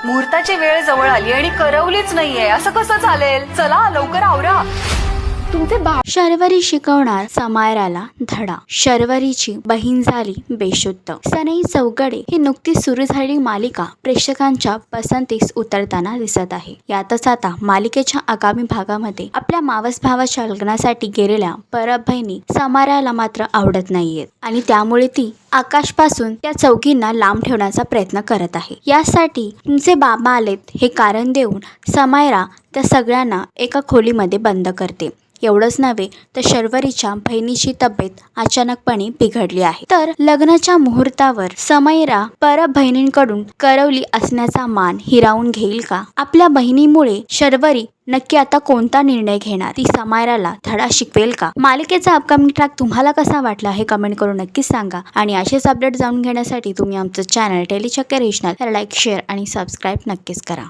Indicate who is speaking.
Speaker 1: मुहूर्ताची वेळ जवळ आली आणि करवलीच नाहीये, असं कसं चालेल? चला लवकर आवरा. तुमचे
Speaker 2: शर्वरी शिकवणार समायराला धडा. शर्वरीची बहीण झाली बेशुद्ध. सनई चौगडे ही नुकतीच सुरू झालेली मालिका प्रेक्षकांच्या पसंतीस उतरताना दिसत आहे. यातच आता मालिकेच्या आगामी भागामध्ये आपल्या मावस भावाच्या लग्नासाठी गेलेल्या परब बहिणी समायराला मात्र आवडत नाहीयेत आणि त्यामुळे ती आकाशपासून त्या चौघींना लांब ठेवण्याचा प्रयत्न करत आहे. यासाठी तुमचे बाबा आलेत हे कारण देऊन समायरा त्या सगळ्यांना एका खोलीमध्ये बंद करते. एवढंच नव्हे तर शर्वरीच्या बहिणीची तब्येत अचानकपणे बिघडली आहे. तर लग्नाच्या मुहूर्तावर समायरा परब बहिणींकडून करवली असण्याचा मान हिरावून घेईल का? आपल्या बहिणीमुळे शर्वरी नक्की आता कोणता निर्णय घेणार? ती समायराला धडा शिकवेल का? मालिकेचा अपकमिंग ट्रॅक तुम्हाला कसा वाटला हे कमेंट करून नक्कीच सांगा. आणि असेच अपडेट जाणून घेण्यासाठी तुम्ही आमचं channel Tellychakkar regional like, share आणि सबस्क्राईब नक्कीच करा.